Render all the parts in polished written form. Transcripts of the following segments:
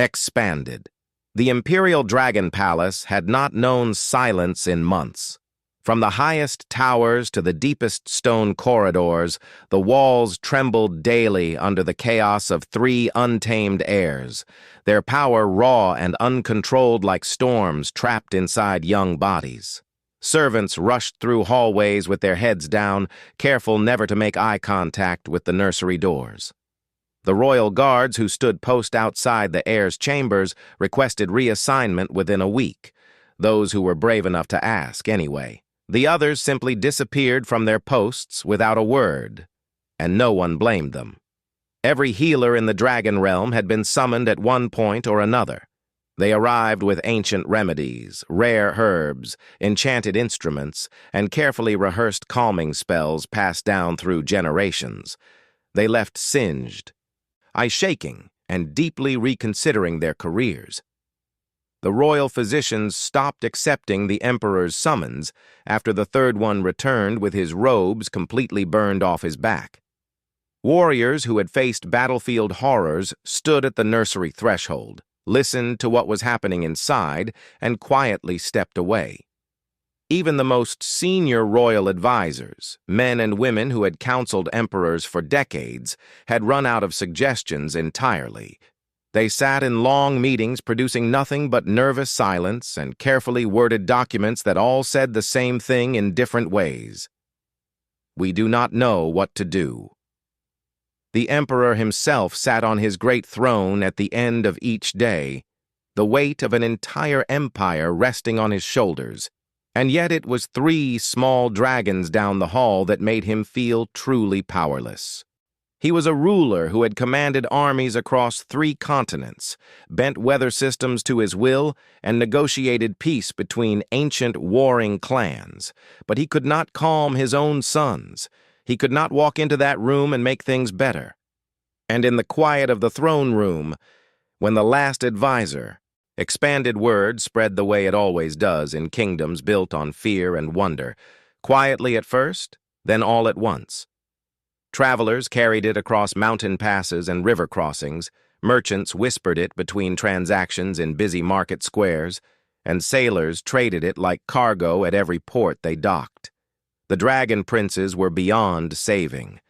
Expanded. The Imperial Dragon Palace had not known silence in months. From the highest towers to the deepest stone corridors, the walls trembled daily under the chaos of three untamed heirs, their power raw and uncontrolled like storms trapped inside young bodies. Servants rushed through hallways with their heads down, careful never to make eye contact with the nursery doors. The royal guards who stood post outside the heirs' chambers requested reassignment within a week, those who were brave enough to ask anyway. The others simply disappeared from their posts without a word, and no one blamed them. Every healer in the Dragon Realm had been summoned at one point or another. They arrived with ancient remedies, rare herbs, enchanted instruments, and carefully rehearsed calming spells passed down through generations. They left singed, shaking, and deeply reconsidering their careers. The royal physicians stopped accepting the emperor's summons after the third one returned with his robes completely burned off his back. Warriors who had faced battlefield horrors stood at the nursery threshold, listened to what was happening inside, and quietly stepped away. Even the most senior royal advisors, men and women who had counseled emperors for decades, had run out of suggestions entirely. They sat in long meetings producing nothing but nervous silence and carefully worded documents that all said the same thing in different ways. We do not know what to do. The emperor himself sat on his great throne at the end of each day, the weight of an entire empire resting on his shoulders, and yet it was three small dragons down the hall that made him feel truly powerless. He was a ruler who had commanded armies across 3 continents, bent weather systems to his will, and negotiated peace between ancient warring clans. But he could not calm his own sons. He could not walk into that room and make things better. And in the quiet of the throne room, when the last advisor, expanded word spread the way it always does in kingdoms built on fear and wonder, quietly at first, then all at once. Travelers carried it across mountain passes and river crossings, merchants whispered it between transactions in busy market squares, and sailors traded it like cargo at every port they docked. The dragon princes were beyond saving.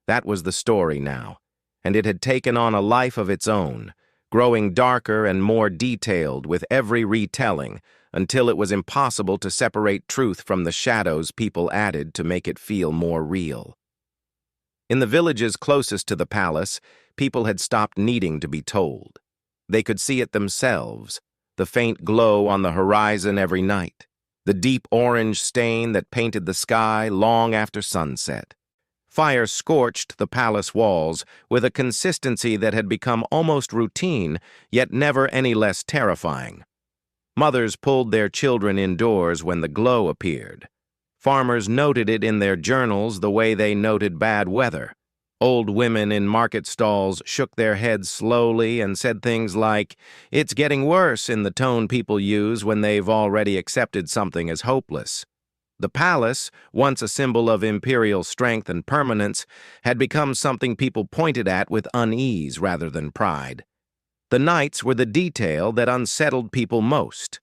That was the story now, and it had taken on a life of its own, growing darker and more detailed with every retelling, until it was impossible to separate truth from the shadows people added to make it feel more real. In the villages closest to the palace, people had stopped needing to be told. They could see it themselves, the faint glow on the horizon every night, the deep orange stain that painted the sky long after sunset. Fire scorched the palace walls with a consistency that had become almost routine, yet never any less terrifying. Mothers pulled their children indoors when the glow appeared. Farmers noted it in their journals the way they noted bad weather. Old women in market stalls shook their heads slowly and said things like, "It's getting worse," in the tone people use when they've already accepted something as hopeless. The palace, once a symbol of imperial strength and permanence, had become something people pointed at with unease rather than pride. The nights were the detail that unsettled people most.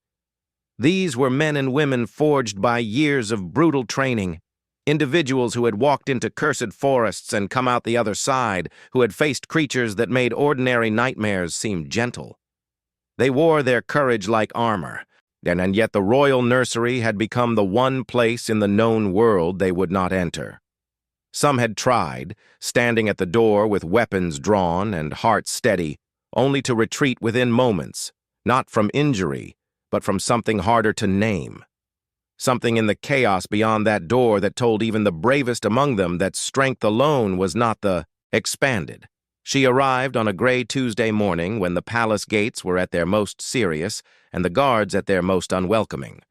These were men and women forged by years of brutal training, individuals who had walked into cursed forests and come out the other side, who had faced creatures that made ordinary nightmares seem gentle. They wore their courage like armor, and yet the royal nursery had become the one place in the known world they would not enter. Some had tried, standing at the door with weapons drawn and hearts steady, only to retreat within moments, not from injury, but from something harder to name. Something in the chaos beyond that door that told even the bravest among them that strength alone was not the expanded. She arrived on a gray Tuesday morning when the palace gates were at their most serious and the guards at their most unwelcoming.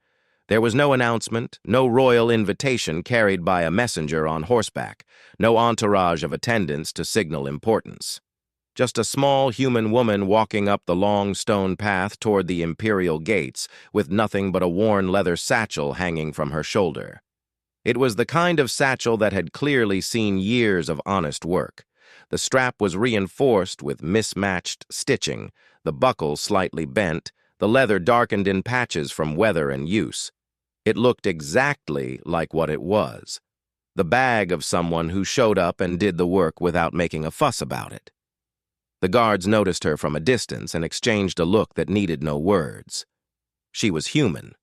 There was no announcement, no royal invitation carried by a messenger on horseback, no entourage of attendants to signal importance. Just a small human woman walking up the long stone path toward the imperial gates with nothing but a worn leather satchel hanging from her shoulder. It was the kind of satchel that had clearly seen years of honest work, The strap was reinforced with mismatched stitching, the buckle slightly bent, the leather darkened in patches from weather and use. It looked exactly like what it was. The bag of someone who showed up and did the work without making a fuss about it. The guards noticed her from a distance and exchanged a look that needed no words. She was human,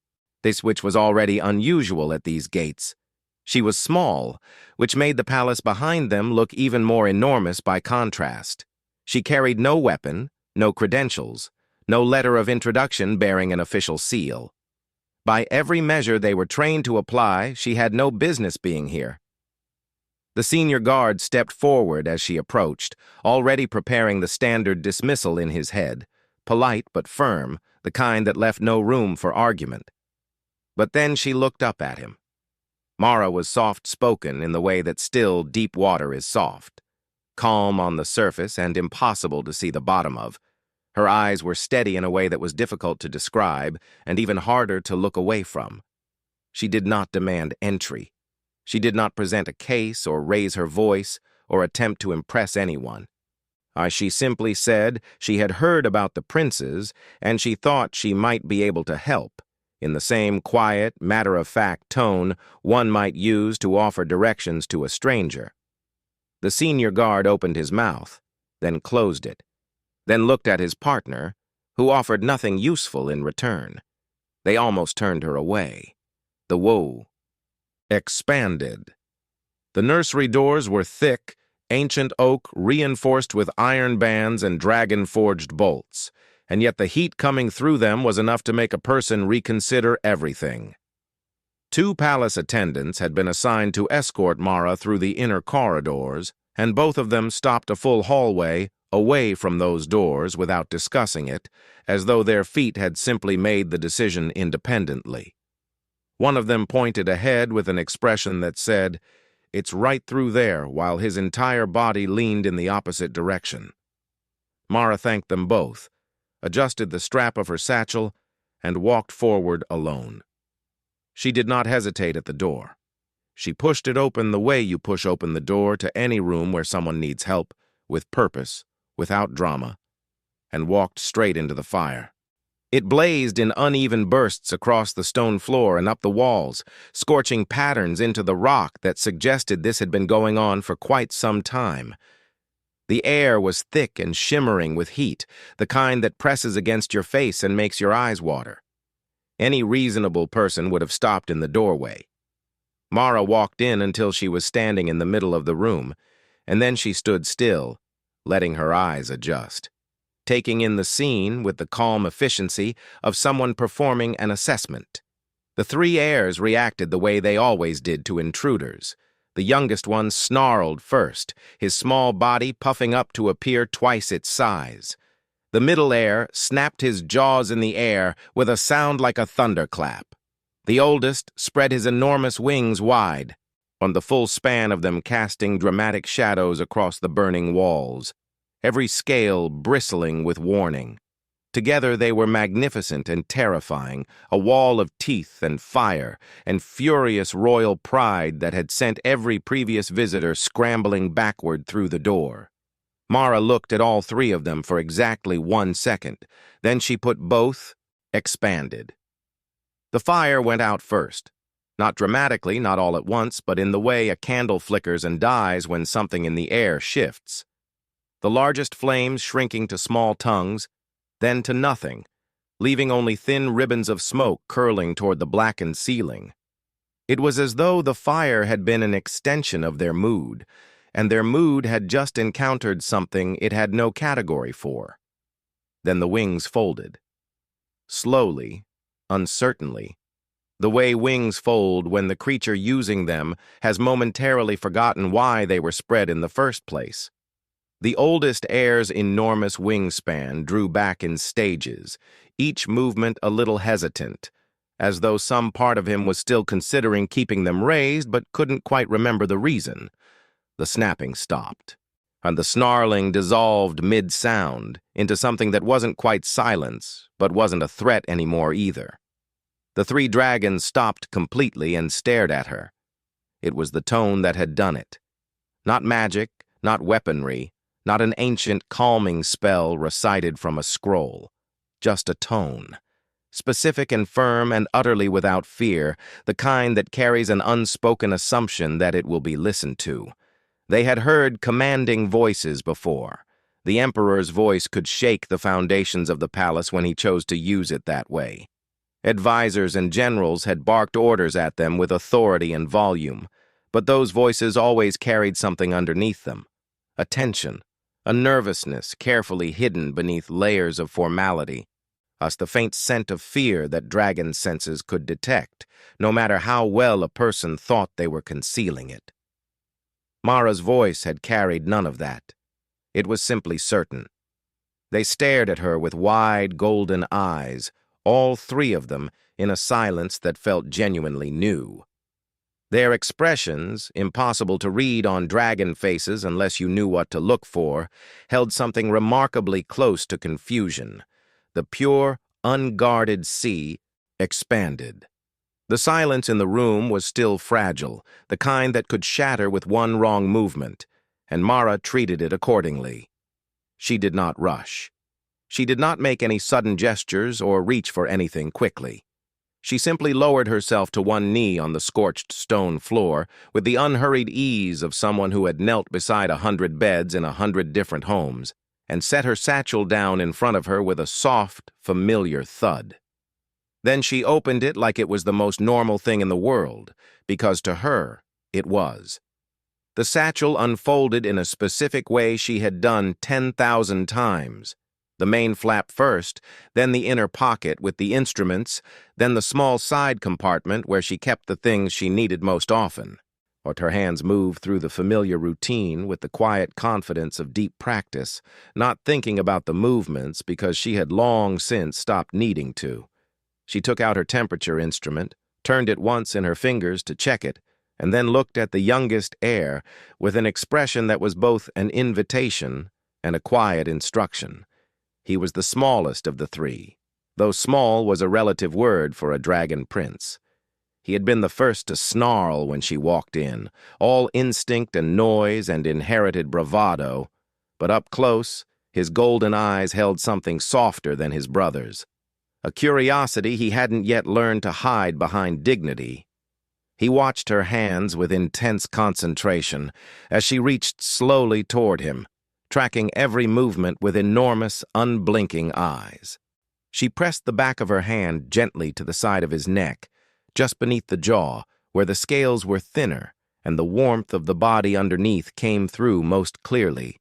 which was already unusual at these gates. She was small, which made the palace behind them look even more enormous by contrast. She carried no weapon, no credentials, no letter of introduction bearing an official seal. By every measure they were trained to apply, she had no business being here. The senior guard stepped forward as she approached, already preparing the standard dismissal in his head, polite but firm, the kind that left no room for argument. But then she looked up at him. Mara was soft-spoken in the way that still, deep water is soft, calm on the surface and impossible to see the bottom of. Her eyes were steady in a way that was difficult to describe and even harder to look away from. She did not demand entry. She did not present a case or raise her voice or attempt to impress anyone. She simply said she had heard about the princes and she thought she might be able to help, in the same quiet, matter-of-fact tone one might use to offer directions to a stranger. The senior guard opened his mouth, then closed it, then looked at his partner, who offered nothing useful in return. They almost turned her away. The woe expanded. The nursery doors were thick, ancient oak reinforced with iron bands and dragon-forged bolts, and yet the heat coming through them was enough to make a person reconsider everything. 2 palace attendants had been assigned to escort Mara through the inner corridors, and both of them stopped a full hallway away from those doors without discussing it, as though their feet had simply made the decision independently. One of them pointed ahead with an expression that said, "It's right through there," while his entire body leaned in the opposite direction. Mara thanked them both, adjusted the strap of her satchel, and walked forward alone. She did not hesitate at the door. She pushed it open the way you push open the door to any room where someone needs help, with purpose, without drama, and walked straight into the fire. It blazed in uneven bursts across the stone floor and up the walls, scorching patterns into the rock that suggested this had been going on for quite some time. The air was thick and shimmering with heat, the kind that presses against your face and makes your eyes water. Any reasonable person would have stopped in the doorway. Mara walked in until she was standing in the middle of the room, and then she stood still, letting her eyes adjust, taking in the scene with the calm efficiency of someone performing an assessment. The 3 heirs reacted the way they always did to intruders. The youngest one snarled first, his small body puffing up to appear twice its size. The middle heir snapped his jaws in the air with a sound like a thunderclap. The oldest spread his enormous wings wide, on the full span of them casting dramatic shadows across the burning walls, every scale bristling with warning. Together they were magnificent and terrifying, a wall of teeth and fire and furious royal pride that had sent every previous visitor scrambling backward through the door. Mara looked at all 3 of them for exactly 1 second. Then she put both, expanded. The fire went out first. Not dramatically, not all at once, but in the way a candle flickers and dies when something in the air shifts. The largest flames shrinking to small tongues, then to nothing, leaving only thin ribbons of smoke curling toward the blackened ceiling. It was as though the fire had been an extension of their mood, and their mood had just encountered something it had no category for. Then the wings folded. Slowly, uncertainly, the way wings fold when the creature using them has momentarily forgotten why they were spread in the first place. The oldest heir's enormous wingspan drew back in stages, each movement a little hesitant, as though some part of him was still considering keeping them raised but couldn't quite remember the reason. The snapping stopped, and the snarling dissolved mid-sound into something that wasn't quite silence, but wasn't a threat anymore either. The three dragons stopped completely and stared at her. It was the tone that had done it. Not magic, not weaponry, not an ancient calming spell recited from a scroll, just a tone. Specific and firm and utterly without fear, the kind that carries an unspoken assumption that it will be listened to. They had heard commanding voices before. The Emperor's voice could shake the foundations of the palace when he chose to use it that way. Advisors and generals had barked orders at them with authority and volume, but those voices always carried something underneath them. A tension, a nervousness carefully hidden beneath layers of formality, the faint scent of fear that dragon senses could detect, no matter how well a person thought they were concealing it. Mara's voice had carried none of that. It was simply certain. They stared at her with wide, golden eyes, all three of them, in a silence that felt genuinely new. Their expressions, impossible to read on dragon faces unless you knew what to look for, held something remarkably close to confusion. The pure, unguarded sea expanded. The silence in the room was still fragile, the kind that could shatter with one wrong movement, and Mara treated it accordingly. She did not rush. She did not make any sudden gestures or reach for anything quickly. She simply lowered herself to one knee on the scorched stone floor with the unhurried ease of someone who had knelt beside 100 beds in 100 different homes, and set her satchel down in front of her with a soft, familiar thud. Then she opened it like it was the most normal thing in the world, because to her, it was. The satchel unfolded in a specific way she had done 10,000 times. The main flap first, then the inner pocket with the instruments, then the small side compartment where she kept the things she needed most often. Her hands moved through the familiar routine with the quiet confidence of deep practice, not thinking about the movements because she had long since stopped needing to. She took out her temperature instrument, turned it once in her fingers to check it, and then looked at the youngest heir with an expression that was both an invitation and a quiet instruction. He was the smallest of the three, though small was a relative word for a dragon prince. He had been the first to snarl when she walked in, all instinct and noise and inherited bravado, but up close, his golden eyes held something softer than his brother's, a curiosity he hadn't yet learned to hide behind dignity. He watched her hands with intense concentration as she reached slowly toward him, tracking every movement with enormous, unblinking eyes. She pressed the back of her hand gently to the side of his neck, just beneath the jaw, where the scales were thinner and the warmth of the body underneath came through most clearly.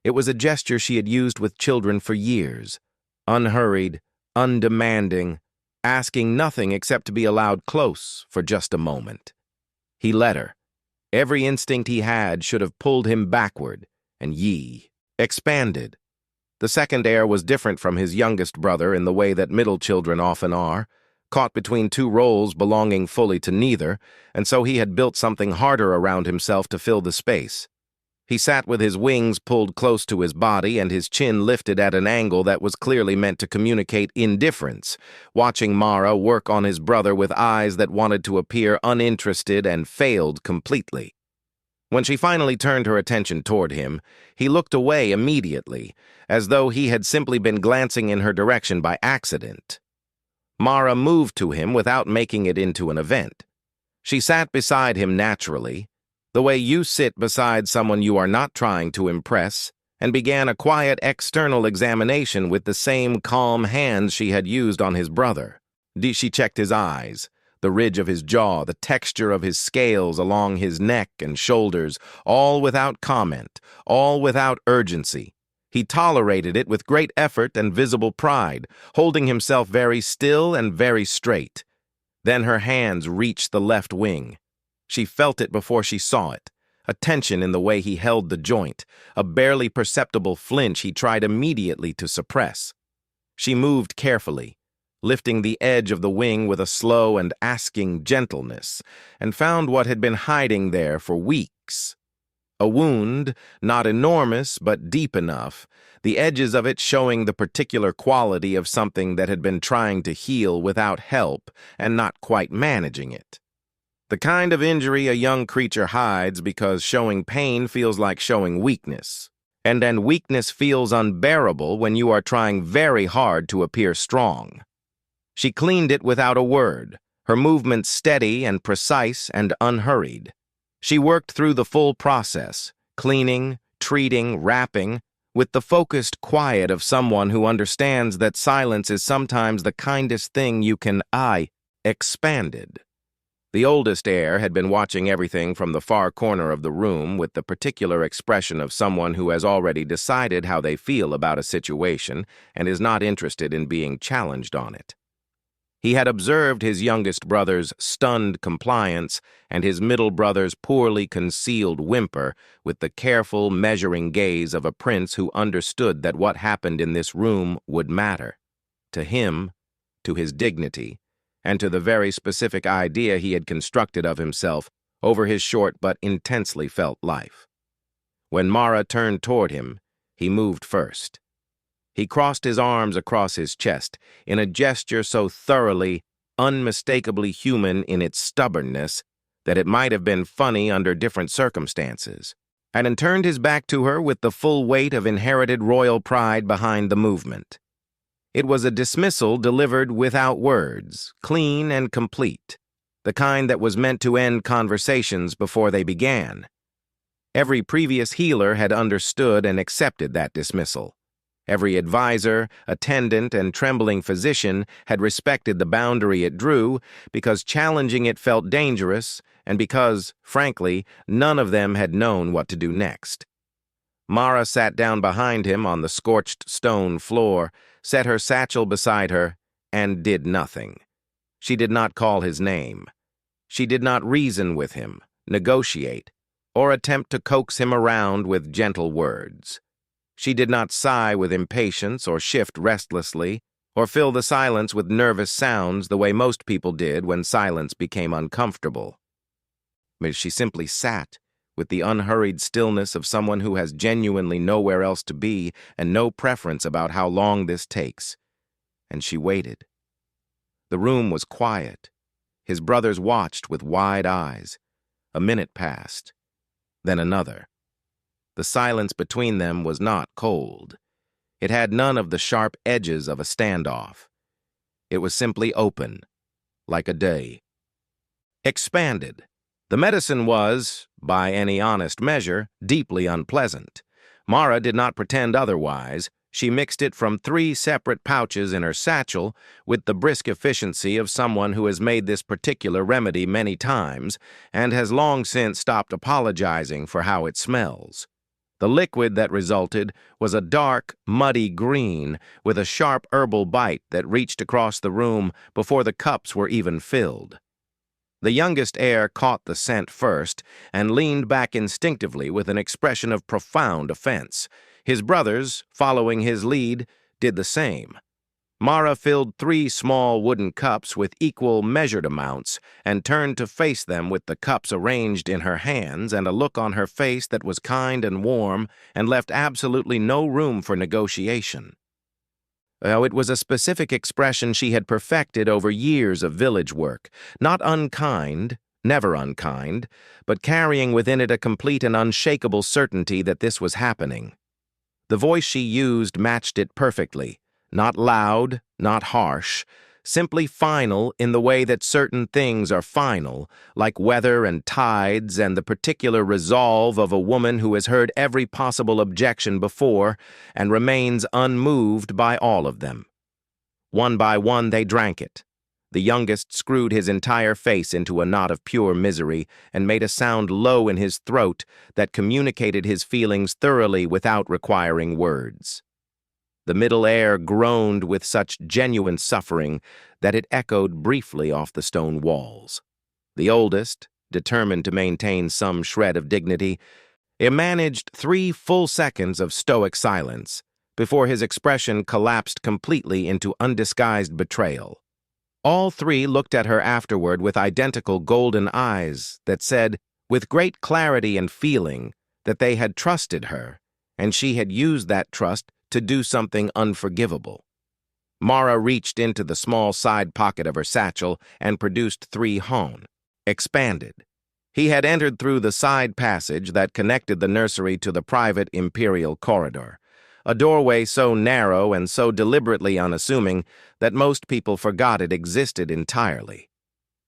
It was a gesture she had used with children for years, unhurried, undemanding, asking nothing except to be allowed close for just a moment. He let her. Every instinct he had should have pulled him backward, and Yi expanded. The second heir was different from his youngest brother in the way that middle children often are, caught between two roles belonging fully to neither, and so he had built something harder around himself to fill the space. He sat with his wings pulled close to his body and his chin lifted at an angle that was clearly meant to communicate indifference, watching Mara work on his brother with eyes that wanted to appear uninterested and failed completely. When she finally turned her attention toward him, he looked away immediately, as though he had simply been glancing in her direction by accident. Mara moved to him without making it into an event. She sat beside him naturally, the way you sit beside someone you are not trying to impress, and began a quiet external examination with the same calm hands she had used on his brother. She checked his eyes, the ridge of his jaw, the texture of his scales along his neck and shoulders, all without comment, all without urgency. He tolerated it with great effort and visible pride, holding himself very still and very straight. Then her hands reached the left wing. She felt it before she saw it, a tension in the way he held the joint, a barely perceptible flinch he tried immediately to suppress. She moved carefully, lifting the edge of the wing with a slow and asking gentleness, and found what had been hiding there for weeks. A wound, not enormous but deep enough, the edges of it showing the particular quality of something that had been trying to heal without help and not quite managing it. The kind of injury a young creature hides because showing pain feels like showing weakness, and then weakness feels unbearable when you are trying very hard to appear strong. She cleaned it without a word, her movements steady and precise and unhurried. She worked through the full process, cleaning, treating, wrapping, with the focused quiet of someone who understands that silence is sometimes the kindest thing you can expanded. The oldest heir had been watching everything from the far corner of the room with the particular expression of someone who has already decided how they feel about a situation and is not interested in being challenged on it. He had observed his youngest brother's stunned compliance and his middle brother's poorly concealed whimper with the careful, measuring gaze of a prince who understood that what happened in this room would matter. To him, to his dignity, and to the very specific idea he had constructed of himself over his short but intensely felt life. When Mara turned toward him, he moved first. He crossed his arms across his chest in a gesture so thoroughly, unmistakably human in its stubbornness that it might have been funny under different circumstances, and then turned his back to her with the full weight of inherited royal pride behind the movement. It was a dismissal delivered without words, clean and complete, the kind that was meant to end conversations before they began. Every previous healer had understood and accepted that dismissal. Every advisor, attendant, and trembling physician had respected the boundary it drew because challenging it felt dangerous and because, frankly, none of them had known what to do next. Mara sat down behind him on the scorched stone floor, set her satchel beside her, and did nothing. She did not call his name. She did not reason with him, negotiate, or attempt to coax him around with gentle words. She did not sigh with impatience or shift restlessly, or fill the silence with nervous sounds the way most people did when silence became uncomfortable. But she simply sat, with the unhurried stillness of someone who has genuinely nowhere else to be and no preference about how long this takes. And she waited. The room was quiet. His brothers watched with wide eyes. A minute passed, then another. The silence between them was not cold. It had none of the sharp edges of a standoff. It was simply open, like a day. Expanded. The medicine was, by any honest measure, deeply unpleasant. Mara did not pretend otherwise. She mixed it from 3 separate pouches in her satchel with the brisk efficiency of someone who has made this particular remedy many times and has long since stopped apologizing for how it smells. The liquid that resulted was a dark, muddy green with a sharp herbal bite that reached across the room before the cups were even filled. The youngest heir caught the scent first and leaned back instinctively with an expression of profound offense. His brothers, following his lead, did the same. Mara filled 3 small wooden cups with equal measured amounts and turned to face them with the cups arranged in her hands and a look on her face that was kind and warm and left absolutely no room for negotiation. It was a specific expression she had perfected over years of village work, not unkind, never unkind, but carrying within it a complete and unshakable certainty that this was happening. The voice she used matched it perfectly. Not loud, not harsh, simply final in the way that certain things are final, like weather and tides and the particular resolve of a woman who has heard every possible objection before and remains unmoved by all of them. One by one they drank it. The youngest screwed his entire face into a knot of pure misery and made a sound low in his throat that communicated his feelings thoroughly without requiring words. The middle heir groaned with such genuine suffering that it echoed briefly off the stone walls. The oldest, determined to maintain some shred of dignity, managed 3 full seconds of stoic silence before his expression collapsed completely into undisguised betrayal. All 3 looked at her afterward with identical golden eyes that said, with great clarity and feeling, that they had trusted her, and she had used that trust to do something unforgivable. Mara reached into the small side pocket of her satchel and produced 3 hone, expanded. He had entered through the side passage that connected the nursery to the private imperial corridor, a doorway so narrow and so deliberately unassuming that most people forgot it existed entirely.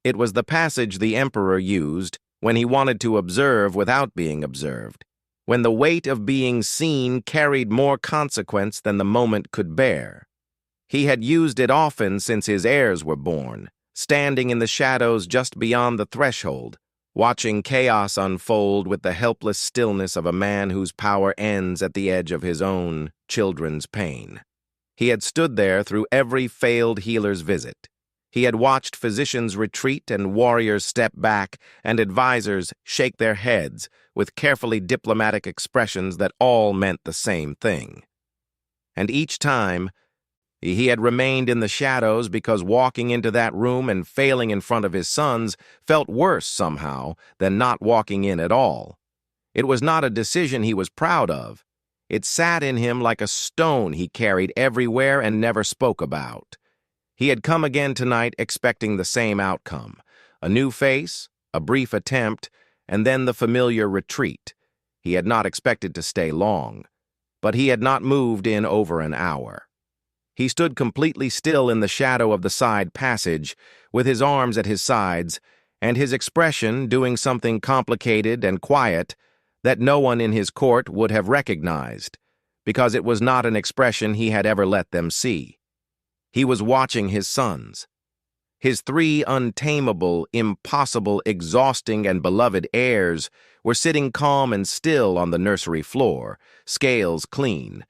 It was the passage the Emperor used when he wanted to observe without being observed, when the weight of being seen carried more consequence than the moment could bear. He had used it often since his heirs were born, standing in the shadows just beyond the threshold, watching chaos unfold with the helpless stillness of a man whose power ends at the edge of his own children's pain. He had stood there through every failed healer's visit. He had watched physicians retreat and warriors step back and advisors shake their heads with carefully diplomatic expressions that all meant the same thing. And each time, he had remained in the shadows because walking into that room and failing in front of his sons felt worse somehow than not walking in at all. It was not a decision he was proud of. It sat in him like a stone he carried everywhere and never spoke about. He had come again tonight expecting the same outcome: a new face, a brief attempt, and then the familiar retreat. He had not expected to stay long, but he had not moved in over an hour. He stood completely still in the shadow of the side passage, with his arms at his sides, and his expression doing something complicated and quiet that no one in his court would have recognized, because it was not an expression he had ever let them see. He was watching his sons. His three untamable, impossible, exhausting, and beloved heirs were sitting calm and still on the nursery floor, scales clean,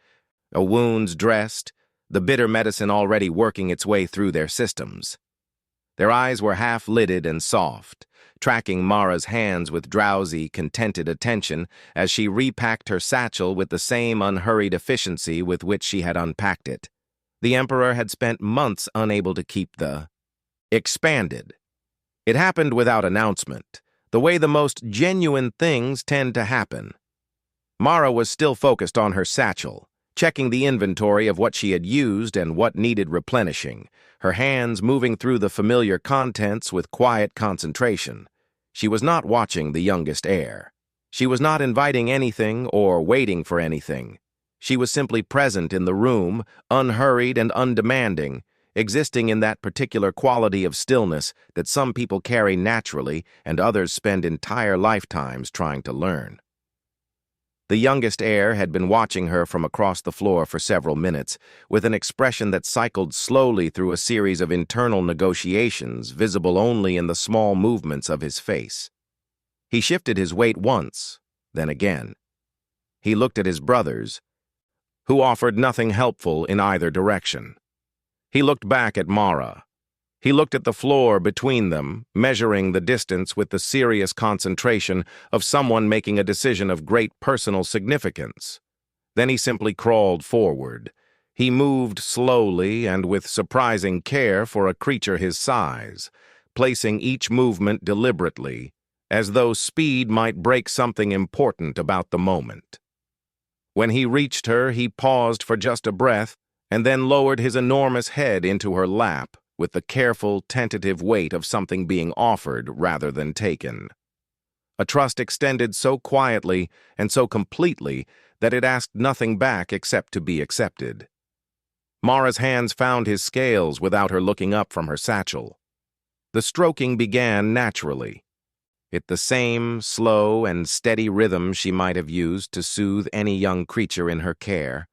wounds dressed, the bitter medicine already working its way through their systems. Their eyes were half-lidded and soft, tracking Mara's hands with drowsy, contented attention as she repacked her satchel with the same unhurried efficiency with which she had unpacked it. The Emperor had spent months unable to keep the expanded. It happened without announcement, the way the most genuine things tend to happen. Mara was still focused on her satchel, checking the inventory of what she had used and what needed replenishing, her hands moving through the familiar contents with quiet concentration. She was not watching the youngest heir. She was not inviting anything or waiting for anything. She was simply present in the room, unhurried and undemanding, existing in that particular quality of stillness that some people carry naturally and others spend entire lifetimes trying to learn. The youngest heir had been watching her from across the floor for several minutes, with an expression that cycled slowly through a series of internal negotiations, visible only in the small movements of his face. He shifted his weight once, then again. He looked at his brothers, who offered nothing helpful in either direction. He looked back at Mara. He looked at the floor between them, measuring the distance with the serious concentration of someone making a decision of great personal significance. Then he simply crawled forward. He moved slowly and with surprising care for a creature his size, placing each movement deliberately, as though speed might break something important about the moment. When he reached her, he paused for just a breath and then lowered his enormous head into her lap, with the careful, tentative weight of something being offered rather than taken. A trust extended so quietly and so completely that it asked nothing back except to be accepted. Mara's hands found his scales without her looking up from her satchel. The stroking began naturally, the same slow and steady rhythm she might have used to soothe any young creature in her care,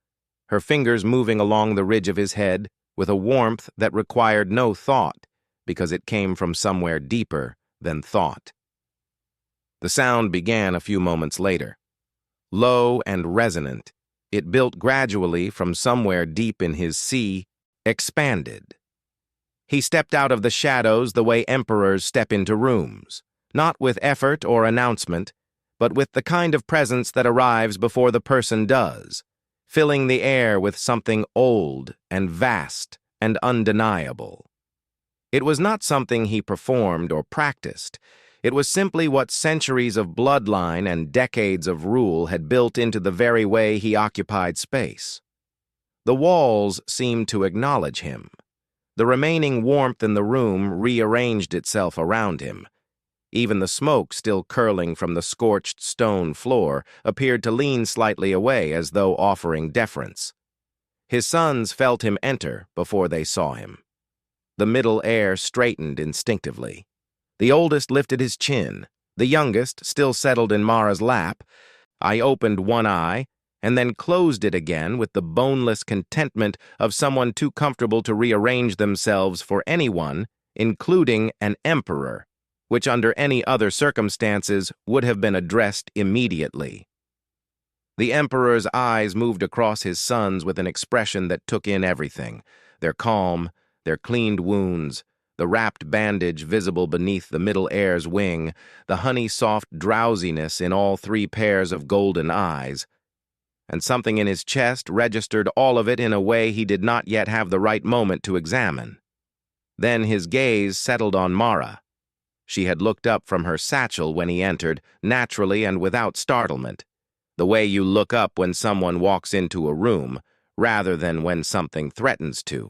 her fingers moving along the ridge of his head, with a warmth that required no thought, because it came from somewhere deeper than thought. The sound began a few moments later. Low and resonant, it built gradually from somewhere deep in his sea, expanded. He stepped out of the shadows the way emperors step into rooms, not with effort or announcement, but with the kind of presence that arrives before the person does, filling the air with something old and vast and undeniable. It was not something he performed or practiced. It was simply what centuries of bloodline and decades of rule had built into the very way he occupied space. The walls seemed to acknowledge him. The remaining warmth in the room rearranged itself around him. Even the smoke still curling from the scorched stone floor appeared to lean slightly away as though offering deference. His sons felt him enter before they saw him. The middle heir straightened instinctively. The oldest lifted his chin. The youngest still settled in Mara's lap. I opened one eye and then closed it again with the boneless contentment of someone too comfortable to rearrange themselves for anyone, including an emperor, which under any other circumstances would have been addressed immediately. The emperor's eyes moved across his sons with an expression that took in everything: their calm, their cleaned wounds, the wrapped bandage visible beneath the middle heir's wing, the honey-soft drowsiness in all three pairs of golden eyes, and something in his chest registered all of it in a way he did not yet have the right moment to examine. Then his gaze settled on Mara. She had looked up from her satchel when he entered, naturally and without startlement, the way you look up when someone walks into a room, rather than when something threatens to.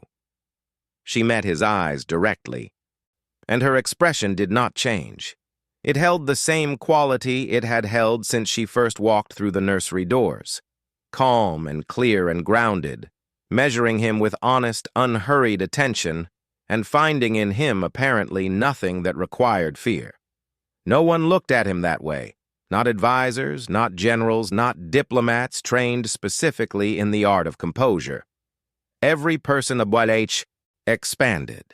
She met his eyes directly, and her expression did not change. It held the same quality it had held since she first walked through the nursery doors, calm and clear and grounded, measuring him with honest, unhurried attention, and finding in him apparently nothing that required fear. No one looked at him that way, not advisors, not generals, not diplomats trained specifically in the art of composure. Every person aboard H expanded.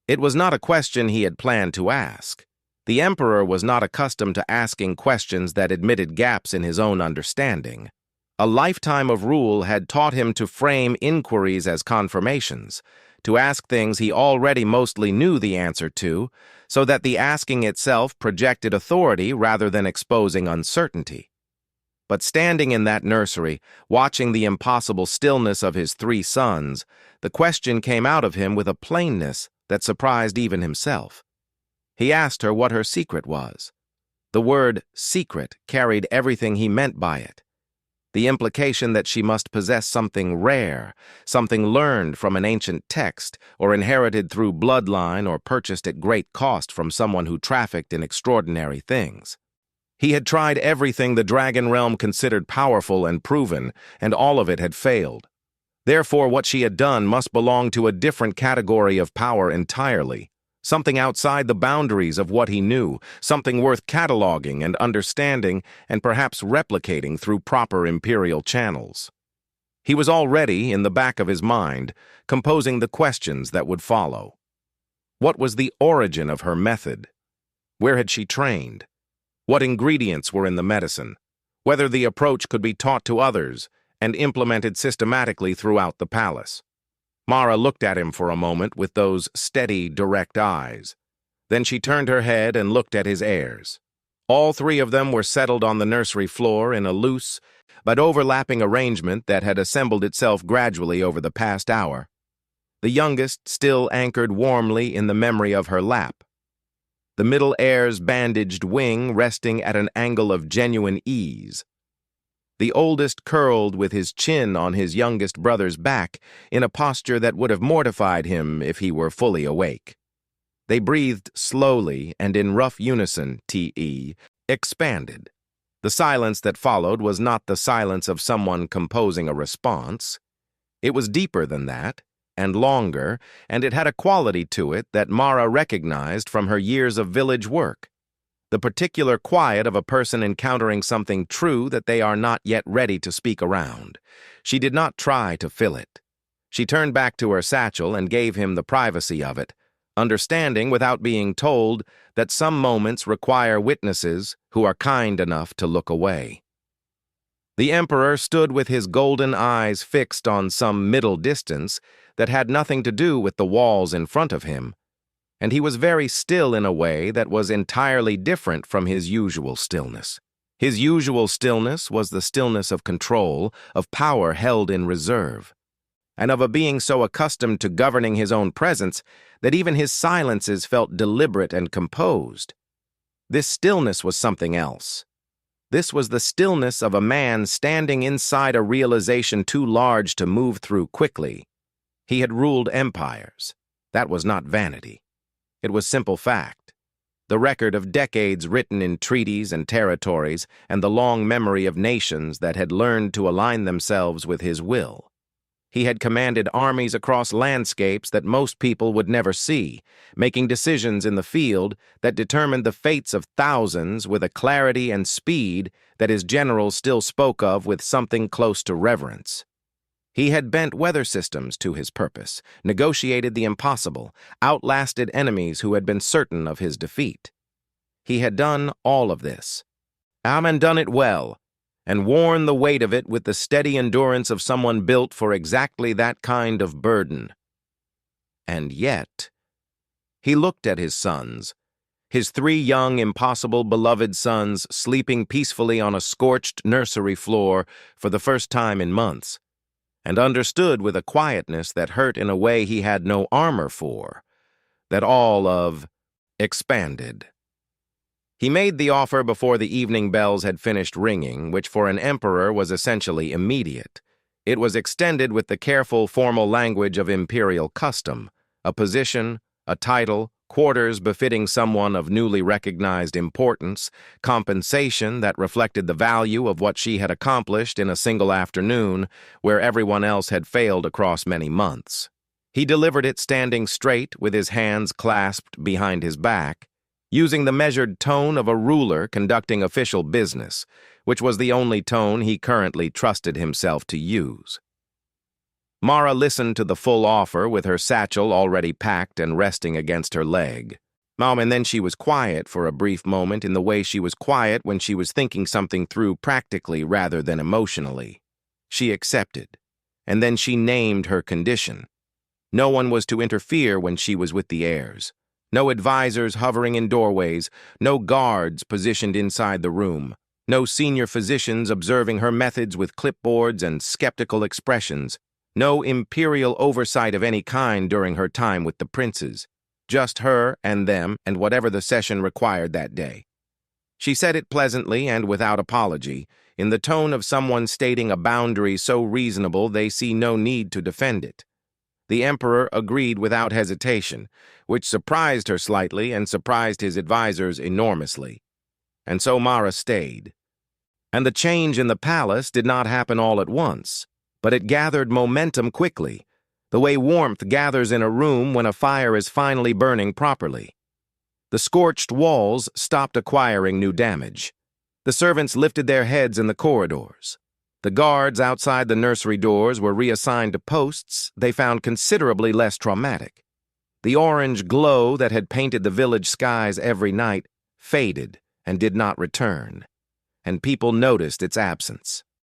It was not a question he had planned to ask. The emperor was not accustomed to asking questions that admitted gaps in his own understanding. A lifetime of rule had taught him to frame inquiries as confirmations, to ask things he already mostly knew the answer to, so that the asking itself projected authority rather than exposing uncertainty. But standing in that nursery, watching the impossible stillness of his three sons, the question came out of him with a plainness that surprised even himself. He asked her what her secret was. The word secret carried everything he meant by it. The implication that she must possess something rare, something learned from an ancient text, or inherited through bloodline or purchased at great cost from someone who trafficked in extraordinary things. He had tried everything the Dragon Realm considered powerful and proven, and all of it had failed. Therefore, what she had done must belong to a different category of power entirely, something outside the boundaries of what he knew, something worth cataloging and understanding and perhaps replicating through proper imperial channels. He was already, in the back of his mind, composing the questions that would follow. What was the origin of her method? Where had she trained? What ingredients were in the medicine? Whether the approach could be taught to others and implemented systematically throughout the palace. Mara looked at him for a moment with those steady, direct eyes. Then she turned her head and looked at his heirs. All three of them were settled on the nursery floor in a loose but overlapping arrangement that had assembled itself gradually over the past hour. The youngest still anchored warmly in the memory of her lap. The middle heir's bandaged wing resting at an angle of genuine ease. The oldest curled with his chin on his youngest brother's back in a posture that would have mortified him if he were fully awake. They breathed slowly and in rough unison, T.E., expanded. The silence that followed was not the silence of someone composing a response. It was deeper than that, and longer, and it had a quality to it that Mara recognized from her years of village work. The particular quiet of a person encountering something true that they are not yet ready to speak around. She did not try to fill it. She turned back to her satchel and gave him the privacy of it, understanding without being told that some moments require witnesses who are kind enough to look away. The emperor stood with his golden eyes fixed on some middle distance that had nothing to do with the walls in front of him, and he was very still in a way that was entirely different from his usual stillness. His usual stillness was the stillness of control, of power held in reserve, and of a being so accustomed to governing his own presence that even his silences felt deliberate and composed. This stillness was something else. This was the stillness of a man standing inside a realization too large to move through quickly. He had ruled empires. That was not vanity. It was simple fact. the record of decades written in treaties and territories, and the long memory of nations that had learned to align themselves with his will. He had commanded armies across landscapes that most people would never see, making decisions in the field that determined the fates of thousands with a clarity and speed that his generals still spoke of with something close to reverence. He had bent weather systems to his purpose, negotiated the impossible, outlasted enemies who had been certain of his defeat. He had done all of this, and done it well, and worn the weight of it with the steady endurance of someone built for exactly that kind of burden. And yet, he looked at his sons, his 3 young, impossible, beloved sons sleeping peacefully on a scorched nursery floor for the first time in months, and understood with a quietness that hurt in a way he had no armor for, that all of expanded. He made the offer before the evening bells had finished ringing, which for an emperor was essentially immediate. It was extended with the careful, formal language of imperial custom, a position, a title, quarters befitting someone of newly recognized importance, compensation that reflected the value of what she had accomplished in a single afternoon where everyone else had failed across many months. He delivered it standing straight with his hands clasped behind his back, using the measured tone of a ruler conducting official business, which was the only tone he currently trusted himself to use. Mara listened to the full offer with her satchel already packed and resting against her leg. And then she was quiet for a brief moment in the way she was quiet when she was thinking something through practically rather than emotionally. She accepted, and then she named her condition. No one was to interfere when she was with the heirs. No advisors hovering in doorways, no guards positioned inside the room, no senior physicians observing her methods with clipboards and skeptical expressions. No imperial oversight of any kind during her time with the princes. Just her and them and whatever the session required that day. She said it pleasantly and without apology, in the tone of someone stating a boundary so reasonable they see no need to defend it. The emperor agreed without hesitation, which surprised her slightly and surprised his advisors enormously. And so Mara stayed. And the change in the palace did not happen all at once, but it gathered momentum quickly, the way warmth gathers in a room when a fire is finally burning properly. The scorched walls stopped acquiring new damage. The servants lifted their heads in the corridors. The guards outside the nursery doors were reassigned to posts they found considerably less traumatic. The orange glow that had painted the village skies every night faded and did not return, and people noticed its absence.